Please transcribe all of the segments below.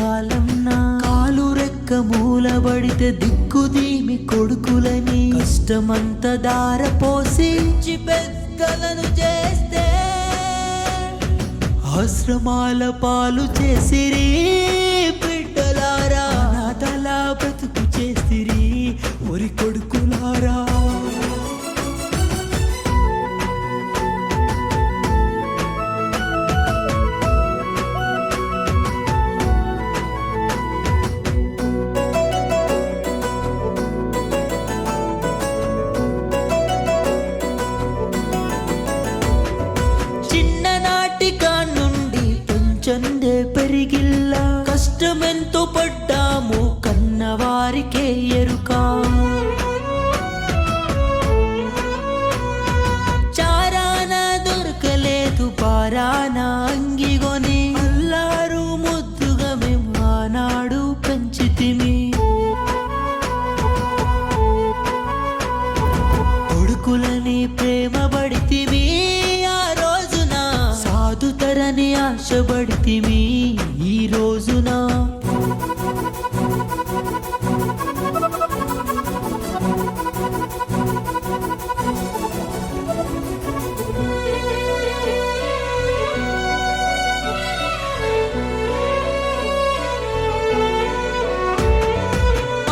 కాలం నా కాలు రెక్క మూలబడితే దిక్కుదీమి కొడుకులని కష్టమంత దారపోసి పెద్దలను చేస్తే ఆశ్రమాల పాలు చేసిరి బిడ్డలారా నాదలా బ్రతుకు చేసిరి ఒరి కొడుకులారా. చందే పెరిగిల్లా కష్టమెంతో పడ్డాము కన్నవారికే ఎరుక. చారాన దొరకలేదు పారాన అంగిగొని అల్లారు ముద్దుగా మేము ఆనాడు పెంచితిమి. కొడుకులని ప్రేమ పడితిమి ఆ రోజున సాధుతరని ఆశపడితిమి ఈ రోజున.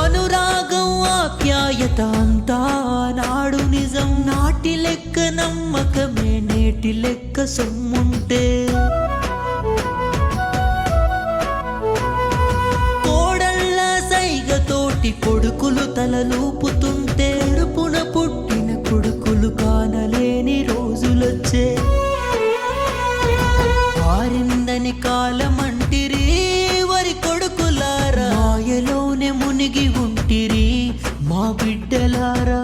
అనురాగం ఆప్యాయత అంతా నాడు నిజం. నాటి లెక్క నమ్మకమే నేటి లెక్క సొమ్ముంటే కోడళ్ళ సైగతోటి కొడుకులు తలలూపుతుంటే ఎరుపున పుట్టిన కొడుకులు కానలేని రోజులొచ్చే. మారిందని కాలమంటిరి వరి కొడుకులారా మాయలోనే మునిగి ఉంటిరి మా బిడ్డలారా.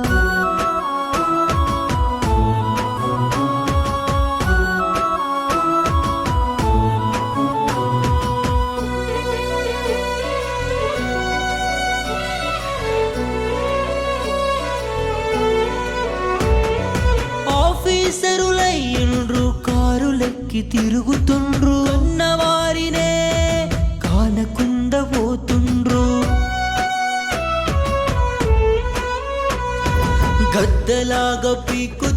ఆఫీసరులయ్యిండ్రు కారులెక్కి తిరుగుతుండ్రు అన్నవారినే కానకుండా పోతుండ్రు. గద్దలాగా పీకు